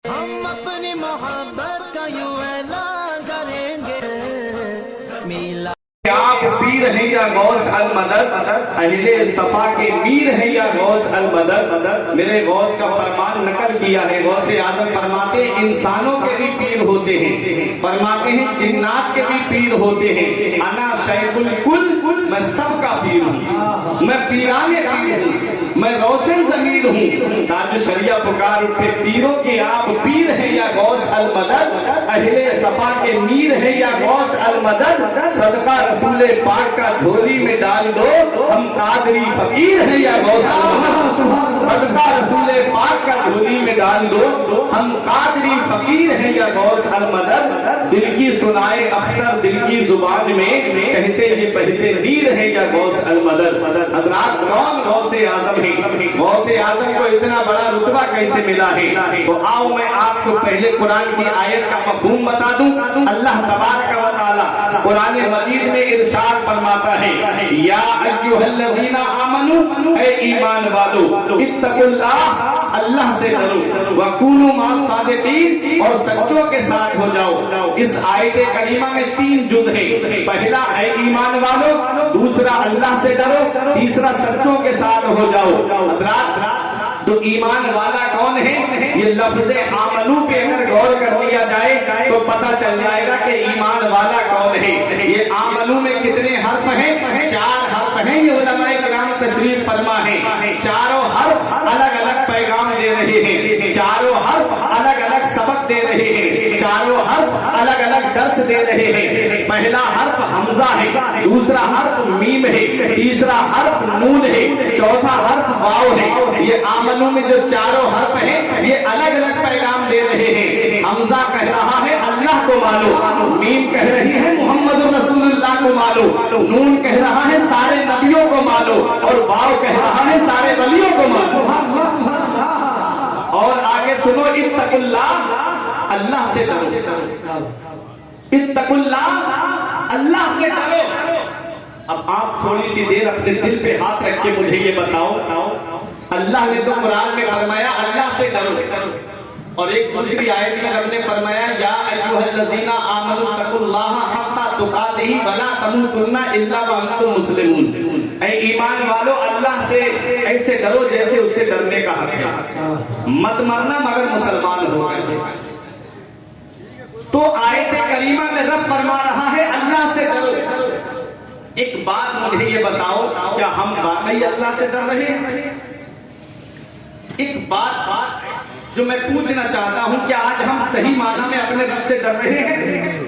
ہم اپنی محبت کا یوں اعلان کریں گے میلا آپ پیر ہیں یا غوث المدد، اہل صفا کے میر ہیں یا غوث المدد. میرے غوث کا فرمان نقل کیا ہے. غوث اعظم فرماتے ہیں انسانوں کے بھی پیر ہوتے ہیں، فرماتے ہیں جنات کے بھی پیر ہوتے ہیں. انا شیخ الکل، میں سب کا پیر ہوں، میں پیران پیر ہوں، میں روشن ضمیر ہوں. تاج شریعہ پکار اٹھے پیروں کے آپ پیر ہیں یا غوث المدد، اہل صفا کے میر ہیں یا غوث المدد. صدقہ رسول پاک کا جھولی میں ڈال دو، ہم قادری فقیر ہیں یا غوث المدد. صدقہ رسول پاک کا جھولی میں ڈال دو، ہم قادری فقیر ہیں یا غوث المدد. دل کی سنائے اختر دل کی زبان میں، کہتے یہ پہلے نیر ہیں یا غوث المدد. حضرات کون غوث اعظم ہے؟ غوث اعظم کو اتنا بڑا رتبہ کیسے ملا ہے؟ تو آؤ میں آپ کو پہلے قرآن کی آیت کا مفہوم بتا دوں. اللہ تبارک و تعالی قرآن مجید میں ارشاد فرماتا ہے یا ایھا الذین آمنو، اے ایمان والو، اتقوا اللہ، اللہ سے ڈرو، وکونوا مع الصادقین، اور سچوں کے ساتھ ہو جاؤ. اس آیت کریمہ میں 3 جز ہیں. پہلا اے ایمان والو، دوسرا اللہ سے ڈرو، تیسرا سچوں کے ساتھ ہو جاؤ. حضرات تو ایمان والا کون ہے؟ یہ لفظ آمنو پہ اگر غور کر لیا جائے تو پتہ چل جائے گا کہ ایمان والا کون ہے. یہ آمنو میں کتنے حرف ہیں؟ 4 حرف ہیں. یہ علماء کرام تشریف فرما ہے. چاروں حرف الگ الگ پیغام دے رہے ہیں، چاروں حرف الگ الگ سبق دے رہے ہیں، چاروں حرف الگ الگ درس دے رہے ہیں. پہلا حرف حمزہ ہے، دوسرا حرف میم ہے، تیسرا حرف نون ہے، چوتھا حرف واو ہے. یہ آمنو میں جو چاروں حرف ہیں یہ الگ الگ پیغام دے رہے ہیں. حمزہ کہہ رہا ہے اللہ کو مانو، میم کہہ رہی ہے محمد رسول اللہ کو مانو، نون کہہ رہا ہے سارے نبیوں کو مانو، اور واو کہہ رہا ہے سارے ولیوں کو مانو. اور آگے سنو، اتقوا اللہ، اللہ سے ڈرو. اتقوا اللہ، اللہ سے ڈرو. اب آپ تھوڑی سی دیر اپنے دل پہ ہاتھ رکھ کے مجھے یہ بتاؤ، اللہ نے تو قرآن میں فرمایا اللہ سے ڈرو، اور ایک دوسری آیت میں رب نے فرمایا یا ایھا الذین آمنوا اتقوا اللہ حق تقاتہ ولا تموتن الا وانتم مسلمون. اے ایمان والو، اللہ سے ایسے ڈرو جیسے اس سے ڈرنے کا حق ہے، مت مرنا مگر مسلمان ہو کر. تو آیت کریمہ میں رب فرما رہا ہے اللہ سے ڈرو. ایک بات مجھے یہ بتاؤ، کیا ہم واقعی اللہ سے ڈر رہے ہیں؟ ایک بات جو میں پوچھنا چاہتا ہوں، کیا آج ہم صحیح معنی میں اپنے رب سے ڈر رہے ہیں؟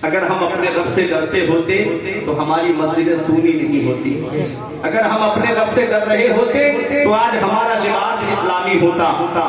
اگر ہم اپنے رب سے ڈرتے ہوتے تو ہماری مسجدیں سونی نہیں ہوتی. اگر ہم اپنے رب سے ڈر رہے ہوتے تو آج ہمارا لباس اسلامی ہوتا.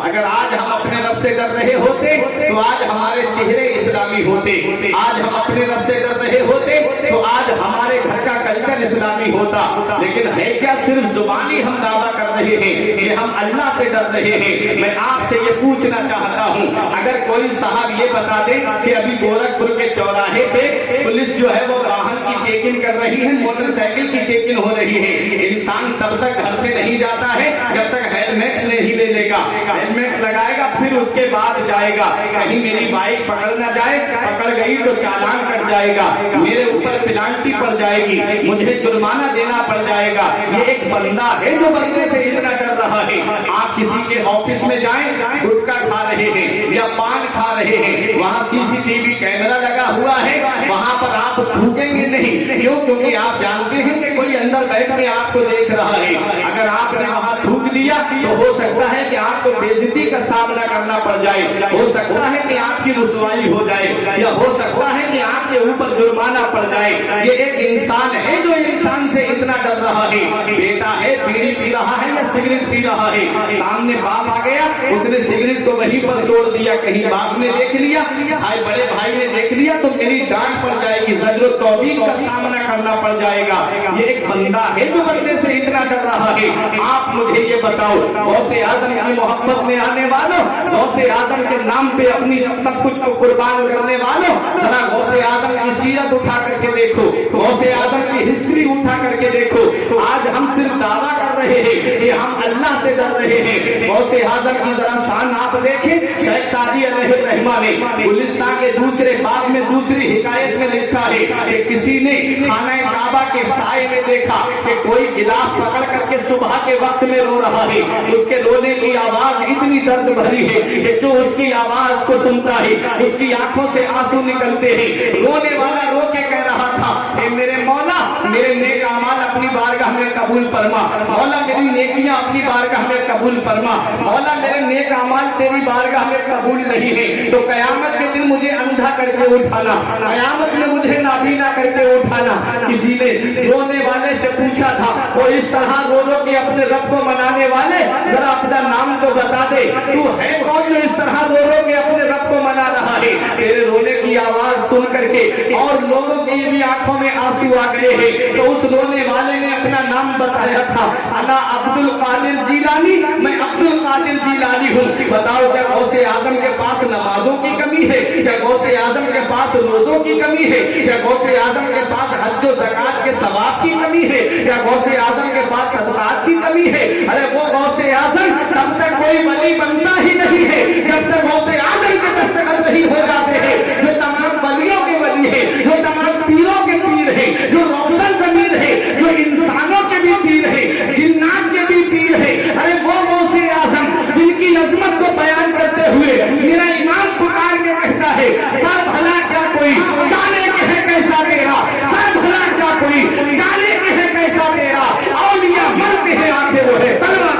اگر آج ہم اپنے رب سے ڈر رہے ہوتے تو آج ہمارے چہرے اسلامی ہوتے. آج ہم اپنے رب سے ڈر رہے ہوتے تو آج ہمارے گھر کا کلچر اسلامی ہوتا. لیکن ہے کیا صرف زبانی ہم دعویٰ کر رہے ہیں کہ ہم اللہ سے ڈر رہے ہیں؟ میں آپ سے یہ پوچھنا چاہتا ہوں، اگر کوئی صاحب یہ بتا دے کہ ابھی گورکھپور کے چوراہے پہ پولیس جو ہے وہ واہن کی چیکنگ کر رہی ہے، موٹر سائیکل کی چیکنگ ہو رہی ہے، انسان تب تک گھر سے نہیں جاتا ہے جب تک ہیلمٹ نہیں لے لے گا. ہیلمٹ لگائے گا پھر اس کے بعد جائے گا. کہیں میری بائک پکڑ نہ جائے، پکڑ گئی تو چالان کٹ جائے گا، میرے اوپر پنالٹی پڑ جائے گی، مجھے جرمانہ دینا پڑ جائے گا. یہ ایک بندہ ہے جو بندے سے اتنا ڈر رہا ہے. آپ کسی کے آفس میں جائیں، گٹکا کھا رہے ہیں یا پان کھا رہے ہیں، وہاں CCTV کیمرہ لگا ہوا ہے، وہاں پر آپ تھوکیں گے نہیں. کیوں؟ کیونکہ آپ جانتے ہیں کہ کوئی اندر بیٹھ کے آپ کو دیکھ رہا ہے. اگر آپ نے وہاں تھوک دیا تو ہو سکتا ہے کہ آپ کو بے عزتی کا سامنا کرنا پڑ جائے، ہو سکتا ہے کہ آپ کی رسوائی ہو جائے، یا ہو سکتا ہے کہ آپ کے اوپر جرمانہ پڑ جائے. یہ ایک انسان ہے جو انسان سے اتنا ڈر رہا ہے. بیٹا ہے بیڑی پی رہا ہے یا سگریٹ پی رہا ہے، سامنے باپ آ گیا، اس نے سگریٹ کو وہیں پر توڑ دیا، کہیں باپ बाप ने देख लिया, भाई बड़े भाई ने देख लिया तो मेरी डांट पड़ जाएगी, ज़ज्र व तौबीक का सामना करना पड़ जाएगा। ये एक बंदा है जो बंदे से इतना डर रहा है। आप मुझे ये बताओ, गौसे आजम की मोहब्बत में आने वालों, गौसे आजम के नाम पे अपनी सब कुछ को कुर्बान करने वालों, जरा गौसे आजम की सीरत उठा करके देखो, गौसे आजम की हिस्ट्री उठा करके देखो। आज हम सिर्फ दावा कर रहे हैं कि हम अल्लाह से डर रहे हैं। गौसे आजम की जरा शान आप देखें। शेख सादी अलैहि रहमा ने गुलिस्तान के दूसरे बाब में दूसरी हिकायत में लिखा है कि किसी ने खाना काबा के साए में देखा कि कोई गिलाफ पकड़ करके सुबह के वक्त में रो रहा है। उसके रोने की आवाज इतनी दर्द भरी है कि जो उसकी आवाज को सुनता है उसकी आंखों से आंसू निकलते हैं। रोने वाला रो के कह रहा था, ए मेरे मौला, मेरे नेक अमाल अपनी बारगाह में कबूल फरमा, मौला मेरी नेकियां अपनी बारगाह में कबूल फरमा, मौला मेरे नेक अमाल तेरी बारगाह में कबूल नहीं है तो कयामत के दिन मुझे अंधा करके उठाना, कयामत में मुझे नाबीना करके उठाना। किसी ने रोने वाले से पूछा था, वो इस तरह रो रो के अपने रब को मनाने वाले, जरा अपना नाम तो बता दे, तू है कौन जो इस तरह रो रो के अपने रब को मना रहा है? तेरे रोने की आवाज सुन करके और लोगों की भी आंखों में आंसू आ गए हैं। तो उस रोने वाले ने अपना नाम बताया था, अना अब्दुल कादिर जीलानी, मैं अब्दुल कादिर जीलानी हूँ। बताओ क्या गौसे आजम के पास नमाजों की कमी है? क्या गौसे आजम के पास रोजों की कमी है? क्या गौसे आजम के पास हज और ज़कात के सवाब की कमी है? क्या गौसे आजम के पास सदकात की कमी है? अरे वो गौसे आजम तब तक कोई वली बनता ही नहीं है जब तक गौसे आजम के दस्तखत नहीं हो जाते हैं। जो तमाम वलियों के वली है, जो तमाम पीरों के पीर है, जो रोशन ज़मीर है, जो इंसानों के भी पीर है, जिन्नात के भी पीर है, अरे वो गौसे आजम जिनकी अजमत को बयान करते हुए मेरा इमाम पुकार के कहता है, सर भला क्या कोई जाने के है कैसा तेरा, सर भला क्या कोई जाने के है कैसा तेरा, औलिया मरते हैं आंखें वो है तलवा।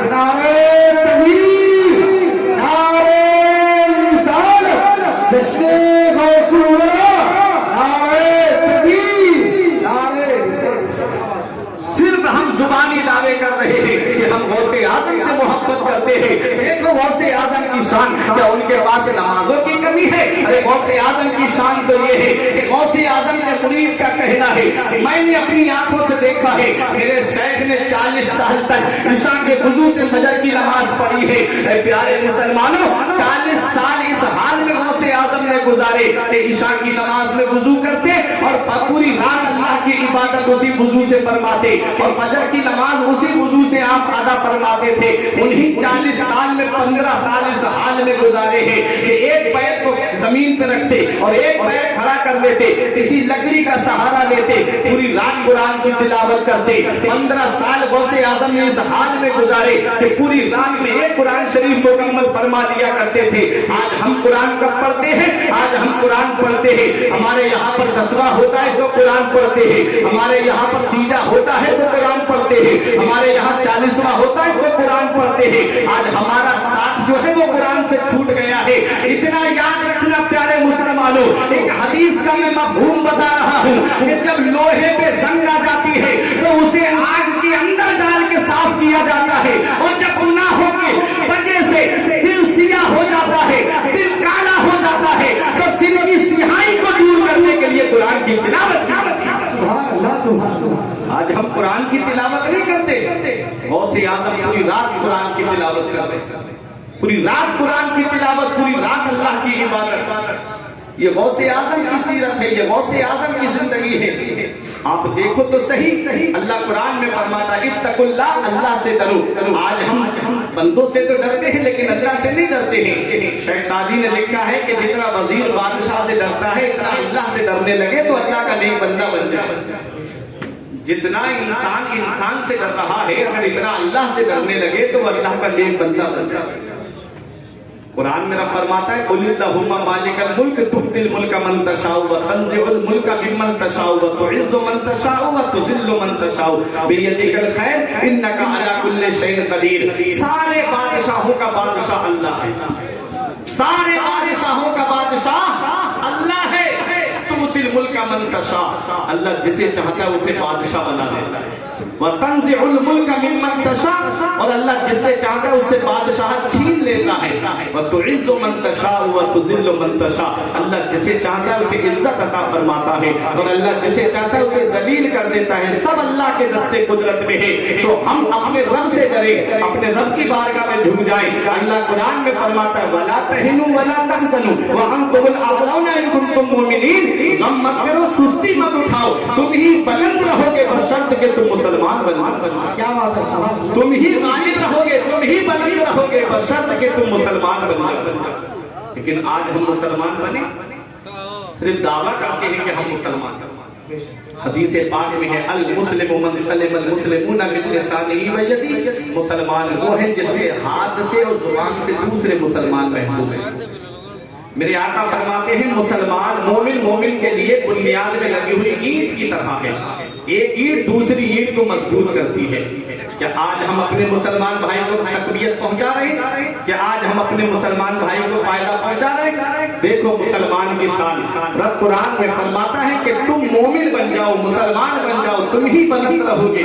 नारे तकबीर, नारे रिसालत, जश्ने गौसुल्ला, नारे तकबीर, नारे रिसालत। सिर्फ हम जुबानी दावे कर रहे हैं कि हम गौसे आजम से मोहब्बत करते हैं। देखो गौसे आजम की शान, क्या उनके पास नमाजों की कमी है? अरे गौसे आजम की शान तो ये है कि गौसे आजम के मुरीद का कहना है, मैंने अपनी आंखों से देखा है, मेरे शेख ने 40 साल तक इशा के वुजू से फजर की नमाज पढ़ी है। अरे प्यारे मुसलमानों, 40 साल इस हाल में गौसे आजम ने गुजारे कि इशा की नमाज में वुजू करते और पूरी रात अल्लाह की इबादत उसी वुजू से फरमाते और फजर की नमाज उसी वुजू से आप अदा फरमाते थे। उन्हीं 40 साल में 15 साल इस हाल में गुजारे हैं कि एक पैर को जमीन पे रखते और एक पैर खड़ा कर लेते, किसी लकड़ी का सहारा लेते, पूरी रात कुरान की तिलावत करते। 15 साल गौसे आजम ने इस हाल में गुजारे कि पूरी रात में एक कुरान शरीफ मुकम्मल फरमा दिया करते थे। आज हम कुरान कब पढ़ते हैं? आज हम कुरान पढ़ते हैं, हमारे यहाँ पर 10वां होता है तो कुरान पढ़ते हैं, हमारे यहाँ पर तीजा होता है तो कुरान पढ़ते हैं, हमारे यहाँ 40वां होता है तो कुरान पढ़ते हैं। आज हमारा साथ जो है वो कुरान से छूट गया है। इतना याद रखना प्यारे मुसलमानों, एक हदीस का मैं मफहूम बता रहा हूँ कि जब लोहे पे जंग आ जाती है तो उसे आग के अंदर डाल के साफ किया जाता है, और जब गुनाहों की वजह से दिल सियाह हो जाता है, दिल काला हो जाता है, तो दिल की सियाही को दूर करने के लिए कुरान की तिलावत। सुभान अल्लाह, सुभान अल्लाह। आज हम कुरान की तिलावत नहीं करते। गौसे आजम पूरी रात कुरान की तिलावत करते, पूरी रात कुरान की तिलावत, पूरी रात अल्लाह की इबादत। ये गौसे आजम की सीरत है, ये गौसे आजम की जिंदगी है। आप देखो तो सही, अल्लाह कुरान में फरमाता है इत्तकुल्लाह, अल्लाह से डरो। आज हम बंदों से तो डरते हैं लेकिन अल्लाह से नहीं डरते हैं। शेख सादी ने लिखा है कि जितना वजीर बादशाह से डरता है इतना अल्लाह से डरने लगे तो अल्लाह का नेक बंदा बन जाए। जितना इंसान इंसान से डर रहा है, अगर इतना अल्लाह से डरने लगे तो अल्लाह का नेक बंदा बन जाए। कुरान में रब फरमाता है कुलिल्लाहुम्मा मालिकल मुल्क तु'तिल मुल्का मन तशाउ व तंज़िउल मुल्का मिम्मन तशाउ व तु'इज़्ज़ु मन तशाउ व तुज़िल्लु मन तशाउ बियदिकल खैर इन्नका अला कुल्लि शैइन कदीर। सारे बादशाहों का बादशाह अल्लाह है, सारे बादशाहों का बादशाह अल्लाह है। तु'तिल मुल्का من تشاء، اللہ جسے چاہتا ہے اسے بادشاہ بنا دیتا ہے. وَتَنزِعُ الْمُلْكَ مِمَّن تَشَاءُ، اور اللہ جس سے چاہتا ہے اس سے بادشاہت چھین لیتا ہے. وَتُعِزُّ مَن تَشَاءُ وَتُذِلُّ مَن تَشَاءُ، اللہ جسے چاہتا ہے اسے عزت عطا فرماتا ہے اور اللہ جسے چاہتا ہے اسے ذلیل کر دیتا ہے. سب اللہ کے دستے قدرت میں ہے. تو ہم اپنے رب سے ڈریں، اپنے رب کی بارگاہ میں جھک جائیں. اللہ قرآن میں فرماتا ہے وَلَا تَهِنُوا وَلَا تَحْزَنُوا وَأَنْتُمُ الْأَعْلَوْنَ إِن كُنتُم مُؤْمِنِينَ. غم مت کرو، سستی مت اٹھاؤ، تم ہی بلند رہو گے بشرط کہ تم مسلمان بنو. کیا بات ہے، تم ہی غالب رہو گے، تم ہی بلند رہو گے بشرط کہ تم مسلمان بن جاؤ. لیکن آج ہم مسلمان بنے، صرف دعویٰ کرتے ہیں کہ ہم مسلمان ہیں. حدیث پاک میں ہے المسلم من سلم المسلمون من لسانہ و یدہ، مسلمان وہ ہے جس کے ہاتھ سے اور زبان سے دوسرے مسلمان محفوظ ہیں. میرے آقا فرماتے ہیں مسلمان مومن کے لیے بنیاد میں لگی ہوئی اینٹ کی طرح ہے. ایک اینٹ دوسری اینٹ کو مضبوط کرتی ہے. کیا آج ہم اپنے مسلمان بھائی کو تقویت پہنچا رہے ہیں؟ کیا آج ہم اپنے مسلمان بھائی کو فائدہ پہنچا رہے ہیں؟ دیکھو مسلمان کی شان، رب قرآن میں فرماتا ہے کہ تم مومن بن جاؤ، مسلمان بن جاؤ، تم ہی بلند رہو گے.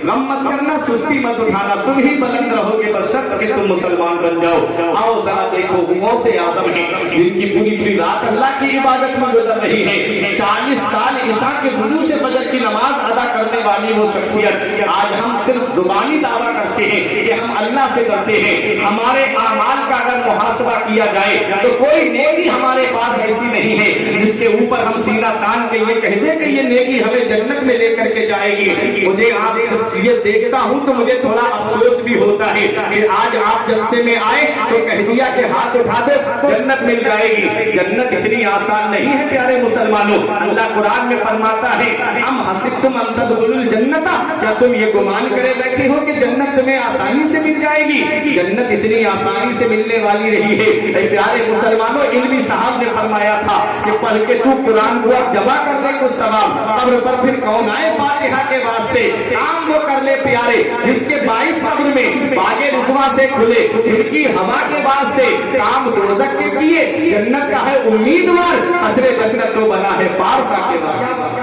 غم مت کرنا، سستی مت اٹھانا، تم ہی بلند رہو گے بشرط کہ تم مسلمان بن جاؤ. آؤ ذرا دیکھو غوث اعظم ہے جن کی پوری رات اللہ کی عبادت میں گزر رہی ہے. 40 سال عشاء کے وضو سے فجر کی نماز ادا کرنے والی وہ شخصیت. آج ہم صرف زبانی دعویٰ کرتے ہیں کہ ہم اللہ سے ڈرتے ہیں. ہمارے اعمال کا اگر محاسبہ کیا جائے تو کوئی نیکی ہمارے پاس ایسی نہیں ہے جس کے اوپر ہم سینہ تان کے یہ کہہ دیں کہ یہ نیکی ہمیں جنت میں لے کر کے جائے گی. مجھے آپ جب یہ دیکھتا ہوں تو مجھے تھوڑا افسوس بھی ہوتا ہے کہ آج آپ جلسے میں آئے تو کہہ دیا کہ ہاتھ اٹھا دے جنت مل جائے گی. جنت اتنی آسان نہیں ہے پیارے مسلمانوں. اللہ قرآن میں فرماتا ہے ام حسبتم ان تدخلوا الجنت، کیا تم یہ گمان کرے بیٹھے ہو کہ جنت تمہیں آسانی سے مل جائے گی؟ جنت اتنی آسانی سے ملنے والی نہیں ہے. اے پیارے مسلمانوں، علمی صاحب نے فرمایا تھا کہ پڑھ کے تو قرآن کو جمع کر لے کچھ ثواب، قبر پر پھر کون آئے فاتحہ کے واسطے. کام وہ کر لے پیارے جس کے 22 قبر میں باغ رضوا سے کھلے کھڑکی ہوا کے واسطے. کام دوزخ کے کیے جنت کا ہے امیدوار، قصر جنت تو بنا ہے پارسا کے واسطے.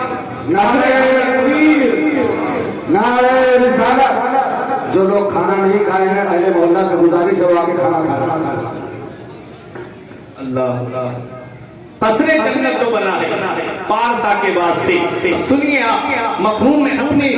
نعرہ تکبیر، نعرہ رسالت. جو لوگ کھانا نہیں کھائے ہیں اہل محلہ سے گزارش ہے وہ آگے کھانا کھائیں. اللہ قصر جنت تو بنا ہے پارسا کے واسطے. سنیے آپ مفہوم میں اپنے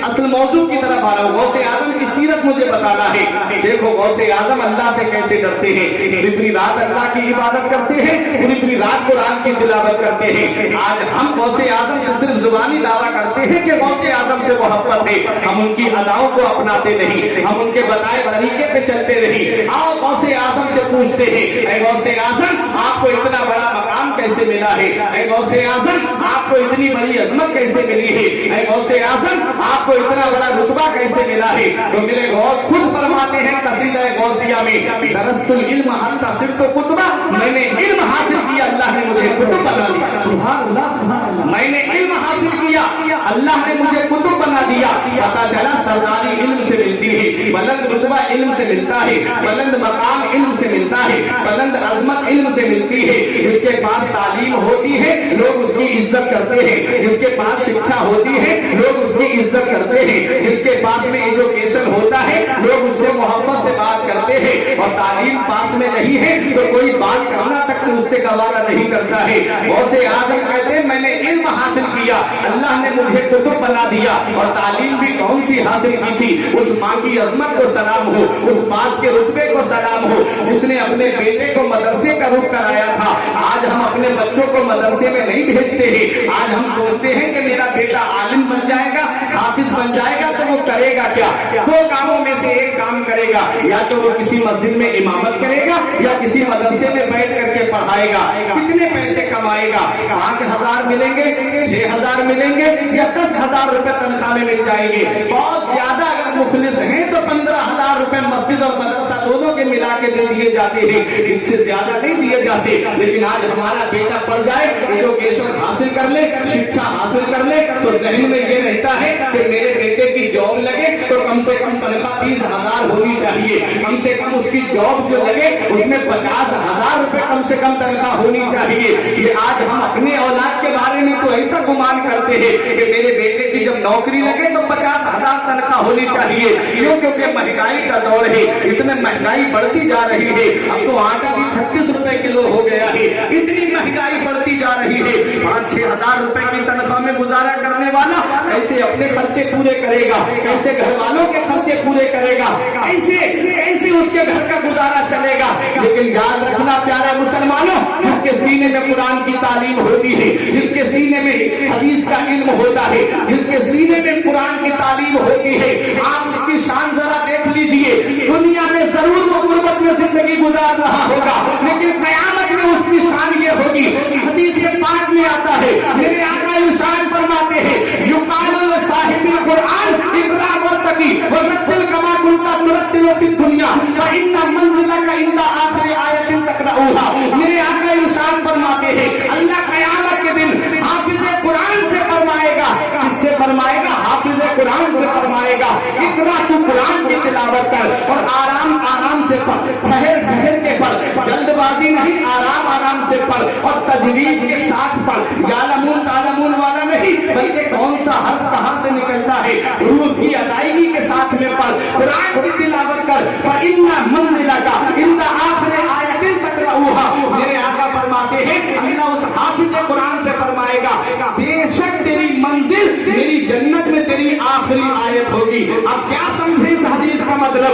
اصل موضوع کی طرف آ رہا ہوں. غوث اعظم کی سیرت مجھے بتانا ہے. دیکھو غوث اعظم اللہ سے کیسے ڈرتے ہیں، پوری رات اللہ کی عبادت کرتے ہیں، پوری رات قرآن کی تلاوت کرتے ہیں. آج ہم غوث اعظم سے صرف زبانی دعویٰ کرتے ہیں کہ غوث اعظم سے محبت ہے، ہم ان کی اداؤں کو اپناتے نہیں، ہم ان کے بتائے طریقے پہ چلتے نہیں. آؤ غوث اعظم سے پوچھتے ہیں اے غوث اعظم آپ کو اتنا بڑا مقام کیسے ملا ہے؟ اے غوث اعظم آپ کو اتنی بڑی عظمت کیسے ملی ہے؟ اے غوث اعظم آپ کو اتنا بڑا رتبہ کیسے ملا ہے؟ تو میرے غوث خود فرماتے ہیں قصیدہ غوثیہ میں درست العلم حتی صرت قطبہ، میں نے علم حاصل کیا اللہ نے مجھے کتب بنا دیا. سبحان اللہ، سبحان اللہ. میں نے علم حاصل کیا اللہ نے مجھے کتب بنا دیا. پتا چلا سرداری علم سے ملتی ہے، بلند رتبہ علم سے ملتا ہے، بلند مقام علم سے ملتا ہے، بلند عظمت علم سے ملتی ہے. جس کے پاس تعلیم ہوتی ہے لوگ اس کی عزت کرتے ہیں، جس کے پاس شکشا ہوتی ہے لوگ اس کی عزت کرتے ہیں، جس کے پاس میں ایجوکیشن ہوتا ہے لوگ اس سے محبت سے بات کرتے ہیں. اور تعلیم پاس میں نہیں ہے تو کوئی بات کرنا تک سے اس سے گوارا نہیں کرتا ہے. غوث اعظم کہتے ہیں میں نے علم حاصل کیا اللہ نے مجھے کتب بنا دیا. اور تعلیم بھی کون سی حاصل کی تھی؟ اس ماں کی عظمت کو سلام ہو، اس باپ کے رتبے کو سلام ہو جس نے اپنے بیٹے کو مدرسے کا رخ کرایا تھا. آج ہم اپنے بچوں کو مدرسے میں نہیں بھیجتے ہیں. آج ہم سوچتے ہیں کہ میرا بیٹا عالم بن جائے گا، حافظ بن جائے گا تو وہ کرے گا کیا؟ 2 کاموں میں سے ایک کام کرے گا، یا تو وہ کسی مسجد میں امامت کرے گا یا کسی مدرسے میں بیٹھ کر کے پڑھائے گا. کتنے پیسے کمائے گا؟ 5000 ملیں گے، 6000 ملیں گے یا 10,000 روپے تنخواہ میں مل جائیں گے. بہت زیادہ اگر مخلص ہیں تو 15,000 روپے مسجد اور مدرسہ دونوں کے ملا کے دے دیے جاتے ہیں، اس سے زیادہ نہیں دیے جاتے. لیکن آج ہمارا بیٹا پڑھ جائے، ایجوکیشن حاصل کر لے، شکشا حاصل کر لے تو ذہن میں یہ رہتا ہے کہ میرے بیٹے کی جاب لگے تو کم سے کم تنخواہ 30,000 ہونی چاہیے، کم سے کم اس کی جاب جو لگے اس میں 50,000 रुपए कम से कम तनख्वाह होनी चाहिए। ये आज हम अपने औलाद के बारे में तो ऐसा गुमान करते हैं कि मेरे बेटे की जब नौकरी लगे तो 50,000 तनख्वाह होनी चाहिए। क्यों? क्योंकि महंगाई का दौर है, इतने महंगाई बढ़ती जा रही है। अब तो आटा भी 36 रुपए किलो हो गया है, इतनी महंगाई बढ़ती जा रही है। 5-6 हजार रुपए की तनख्वाह में गुजारा करने वाला कैसे अपने खर्चे पूरे करेगा, कैसे घर वालों के खर्चे पूरे करेगा, कैसे उसके घर का गुजारा चलेगा। लेकिन याद रखना प्यारे मुसलमानों, जिसके सीने में कुरान की तालीम होती है, जिसके सीने में हदीस का इल्म होता है, जिसके सीने में कुरान की तालीम होती है, आप उसकी शान जरा देख लीजिए। दुनिया में जरूर वो गुर्बत में जिंदगी गुजार रहा होगा, लेकिन कयामत में उसकी शान ये होगी। हदीस के पाक में आता है, मेरे आका इरशाद फरमाते हैं, युकालु साहिबुल कुरान इक़रा वरतकी वरतिल कमा कुंता तुरतिलु फी दुनिया व इन्ना मंजिलका इंदा आखिरी आयतिन तक़राऊहा। मेरे आका इरशाद फरमाते हैं, अल्लाह कयामत के दिन हाफिज़े कुरान से फरमाएगा। किससे फरमाएगा? हाफिज़े कुरान से फरमाएगा, इक़रा तू कुरान की तिलावत कर और आराम आराम से पढ़, ठहर ठहर के पढ़, जल्दबाजी नहीं, आराम आराम से पढ़ और तजवीद के साथ पढ़। यालमून तालमून वाला नहीं, बल्कि कौन सा हर्फ कहां से निकलता है, रूह की अदायगी के साथ में पढ़, कुरान की तिलावत कर। फइन्ना मंजिलका इंदा आखिरी आयतिन तक़राऊहा। मेरे आका फरमाते हैं, अल्लाह उस हाफिज़ कुरान से फरमाएगा, बेशक तेरी मंजिल मेरी जन्नत में तेरी आखिरी आयत होगी। अब क्या समझे इस हदीस का मतलब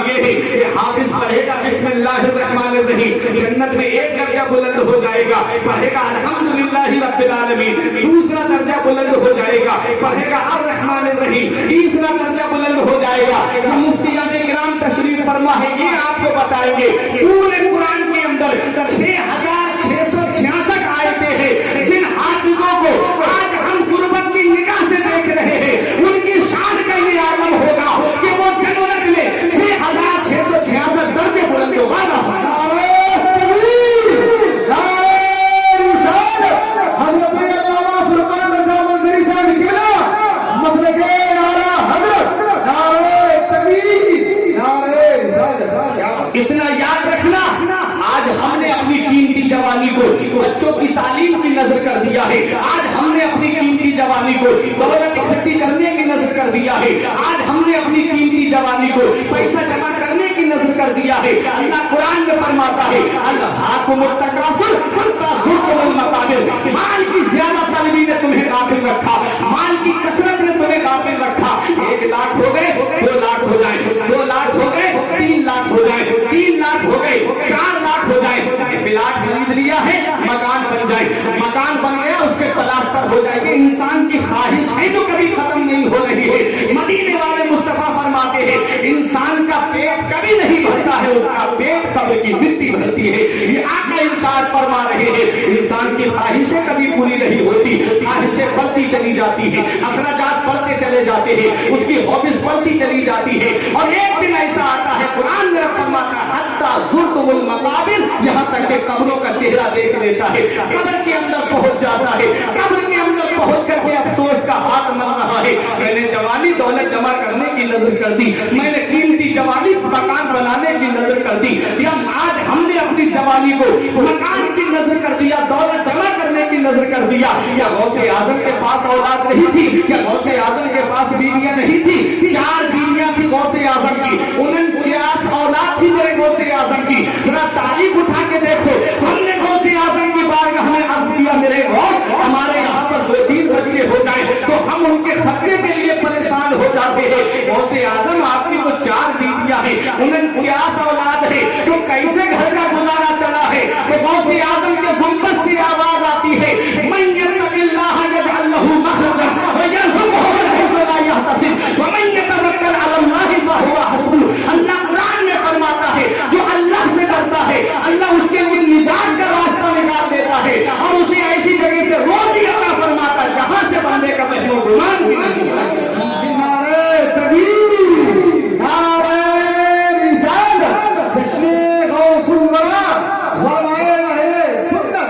ये है कि हाफिज पढ़ेगा बिस्मिल्लाहिर्रहमानिर्रहीम, जन्नत में एक दर्जा बुलंद हो जाएगा। पढ़ेगा अल्हम्दुलिल्लाहि रब्बिल आलमीन, दूसरा दर्जा बुलंद हो जाएगा। पढ़ेगा अर्रहमानिर्रहीम, तीसरा दर्जा बुलंद हो जाएगा। मुफ्तियाने किराम तशरीफ फरमा है, ये आपको बताएंगे पूरे कुरान के अंदर 6666 आयतें हैं, जिन हाफिजों को आज हम गुर्बत की निगाह से देख रहे हैं, उनकी शान का ये आलम होगा कि वो जन्नत में 6666 दर्जे बुलंद वाला इतना याद रखना। आज हमने अपनी कीमती जवानी को बच्चों की तालीम की नजर कर दिया है। आज हमने अपनी कीमती जवानी को दौलत इकट्ठी करने की नजर कर दिया है। आज हमने अपनी कीमती जवानी को पैसा जमा करने की नजर कर दिया है। अल्लाह कुरान में फरमाता है, अल्हाकुमुत तकासुर हत्ता ज़ुरतुमुल मकाबिर। माल की ज्यादा तलबी ने तुम्हें गाफिल रखा, माल की कसरत ने तुम्हें गाफिल रखा। 1 लाख हो गए, 2 लाख हो जाए, 2 लाख हो गए, 3 लाख हो जाए, 3 लाख हो गए, 4 लाख हो जाए। प्लाट खरीद लिया है, मकान बन जाए, मकान बन गया, उसके प्लास्टर हो जाएगी। इंसान की ख्वाहिश है जो कभी खत्म नहीं हो रही है। मदीने वाले मुस्तफा फरमाते हैं, इंसान का पेट कभी नहीं भरता है, उसका पेट कब्र की मिट्टी भरती है। ये आका इरशाद फरमा रहे हैं, इंसान की ख्वाहिशें कभी पूरी नहीं होती, ख्वाहिशें बढ़ती चली जाती है, अखराजात बढ़ते चले जाते हैं, उसकी हॉबीज बढ़ती चली जाती है। और एक दिन ऐसा आता है, कुरान में फरमाता है, हत्ता ज़ुरतुमुल मकाबिर, यहाँ तक के कब्रों का चेहरा देख लेता है, कब्र के अंदर पहुंच जाता है, कब्र के अंदर पहुंच करके अफसोस का हाथ मल रहा है, मैंने जवानी दौलत जमा करने की नजर कर दी, मैंने कीमती जवानी मकान बनाने की नजर कर दी, या आज हमने अपनी जवानी को मकान की नजर कर दिया, दौलत जमा करने की नजर कर दिया। या गौसे आजम के पास औलाद नहीं थी, या गौसे आजम के पास बीवियां नहीं थी? 4 बीवियां थी गौसे आजम की, 49 औलाद थी मेरे गौसे आजम की। जरा तारीख उठा के देखो, हमने गौसे आजम की बारगाह में अर्ज किया, मेरे गौस हमारे यहाँ पर 2-3 बच्चे हो जाए तो हम उनके खर्चे के लिए परेशान हो जाते हैं। गौसे आजम आपकी तो 4 बीवियां हैं, 49 औलाद है, तो कैसे घर का गुजारा चला है? तो गौसे आजम के गुंबद से आवाज आती है, मन यत्तक़िल्लाह यजअल लहू मखरजन व यरज़ुक़हु मिन हैसु ला यहतसिब व मन यतवक्कल अलल्लाहि फहुवा हस्बुह। अल्लाह कुरान में फरमाता है, जो अल्लाह से डरता है, अल्लाह उसके लिए निजात का रास्ता निकाल देता है और उसे ऐसी जगह से रोज़ी अता फरमाता है जहां से बंदे का महमो गुमान भी नहीं है। नारे तकबीर, नारे रिसालत, जश्न गौसुल वरा, वलाए अहले सुन्नत।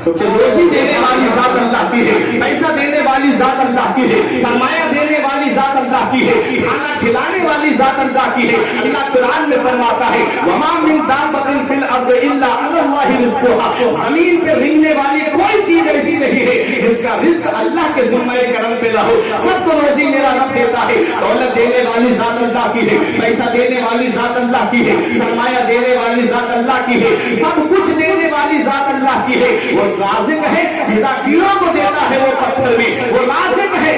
क्योंकि रोज़ी देने वाली जात अल्लाह की है, पैसा देने वाली जात अल्लाह की है, सरमाया देने वाली जात अल्लाह की है, खाना खिलाने वाली जात अल्लाह की है। अल्लाह कुरान कुरान में फरमाता है वमा मिन दाब्बतिन फिल अर्द इल्ला अल्लाह रिज़्कुहा, जमीन पे रेंगने वाली कोई चीज ऐसी नहीं है जिसका रिस्क अल्लाह के जिम्मे करम पे ना हो। सबको रोजी मेरा रब देता है, दौलत देने वाली जात अल्लाह की है, पैसा देने वाली जात अल्लाह की है, सरमाया देने वाली जात अल्लाह की है, सब कुछ देने वाली जात अल्लाह की है। वो राज़िक है, ग़िज़ा कीड़ों को देता है वो पत्थर में, वो राज़िक है